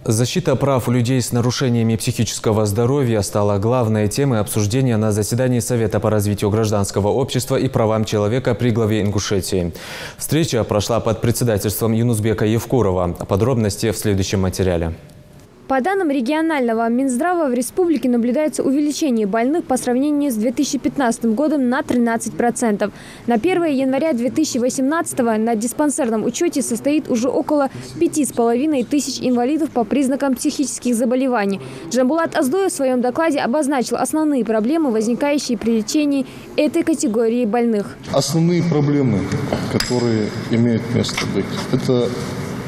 Защита прав людей с нарушениями психического здоровья стала главной темой обсуждения на заседании Совета по развитию гражданского общества и правам человека при главе Ингушетии. Встреча прошла под председательством Юнусбека Евкурова. Подробности в следующем материале. По данным регионального Минздрава, в республике наблюдается увеличение больных по сравнению с 2015 годом на 13%. На 1 января 2018 на диспансерном учете состоит уже около 5,5 тысяч инвалидов по признакам психических заболеваний. Джамбулат Аздоев в своем докладе обозначил основные проблемы, возникающие при лечении этой категории больных. Основные проблемы, которые имеют место быть, это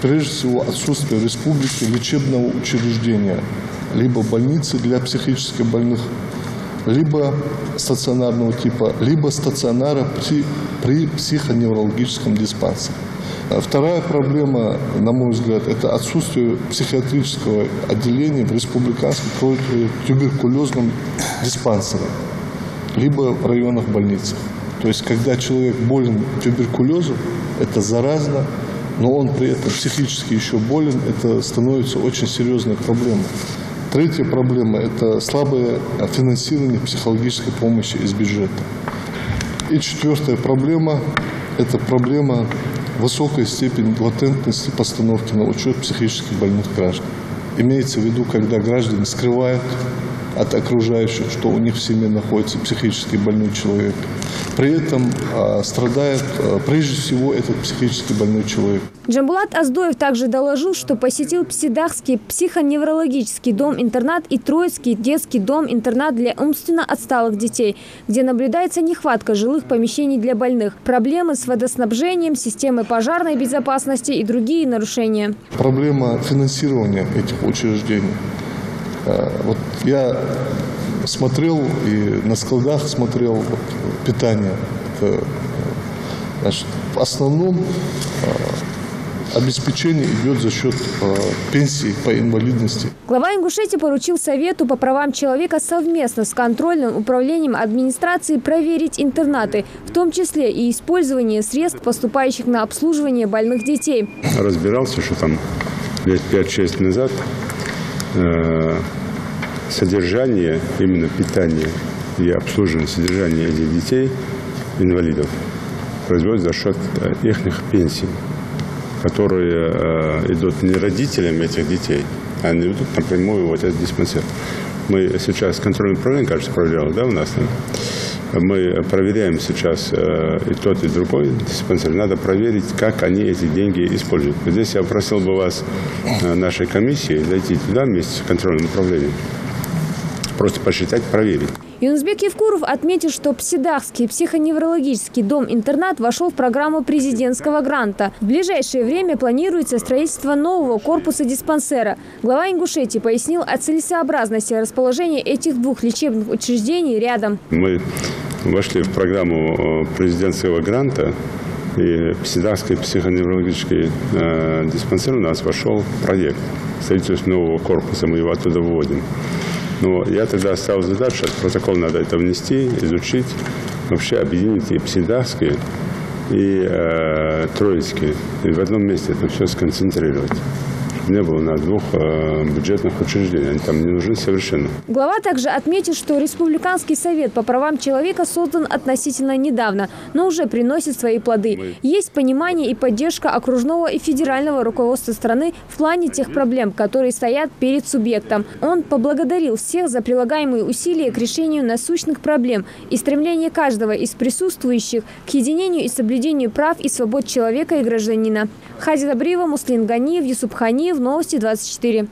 прежде всего отсутствие в республике лечебного учреждения, либо больницы для психически больных, либо стационарного типа, либо стационара при психоневрологическом диспансере. Вторая проблема, на мой взгляд, это отсутствие психиатрического отделения в республиканском туберкулезном диспансере, либо в районных больницах. То есть, когда человек болен туберкулезом, это заразно, но он при этом психически еще болен, это становится очень серьезной проблемой. Третья проблема – это слабое финансирование психологической помощи из бюджета. И четвертая проблема – это проблема высокой степени латентности постановки на учет психически больных граждан. Имеется в виду, когда граждане скрывают от окружающих, что у них в семье находится психически больной человек. При этом страдает прежде всего этот психически больной человек. Джамбулат Аздоев также доложил, что посетил Псидахский психоневрологический дом-интернат и Троицкий детский дом-интернат для умственно отсталых детей, где наблюдается нехватка жилых помещений для больных, проблемы с водоснабжением, системой пожарной безопасности и другие нарушения. Проблема финансирования этих учреждений. Вот я смотрел и на складах смотрел питание. Значит, в основном обеспечение идет за счет пенсий по инвалидности. Глава Ингушетии поручил Совету по правам человека совместно с контрольным управлением администрации проверить интернаты, в том числе и использование средств, поступающих на обслуживание больных детей. Разбирался, что там лет 5-6 назад содержание, именно питание и обслуживание содержания этих детей, инвалидов, производится за счет их пенсий, которые идут не родителям этих детей, а они идут напрямую в этот диспансер. Мы сейчас контрольное управление, кажется, проверяли, да, у нас? Мы проверяем сейчас и тот, и другой диспансер. Надо проверить, как они эти деньги используют. Здесь я просил бы вас, нашей комиссии, зайти туда вместе с контрольным управлением. Просто посчитать, проверить. Юнусбек Евкуров отметил, что Псидахский психоневрологический дом-интернат вошел в программу президентского гранта. В ближайшее время планируется строительство нового корпуса диспансера. Глава Ингушетии пояснил о целесообразности расположения этих двух лечебных учреждений рядом. Мы вошли в программу президентского гранта, и Псидахский психоневрологический диспансер у нас вошел в проект строительства нового корпуса. Мы его оттуда выводим. Но я тогда ставил задачу, в протокол надо это внести, изучить, вообще объединить и Псидахский, и Троицкий, и в одном месте это все сконцентрировать. Не было на двух бюджетных учреждениях, они там не нужны совершенно. Глава также отметил, что Республиканский совет по правам человека создан относительно недавно, но уже приносит свои плоды. Есть понимание и поддержка окружного и федерального руководства страны в плане тех проблем, которые стоят перед субъектом. Он поблагодарил всех за прилагаемые усилия к решению насущных проблем и стремление каждого из присутствующих к единению и соблюдению прав и свобод человека и гражданина. Хади Добриева, Муслим Ганиев, Юсуп Ханиев. Новости 24.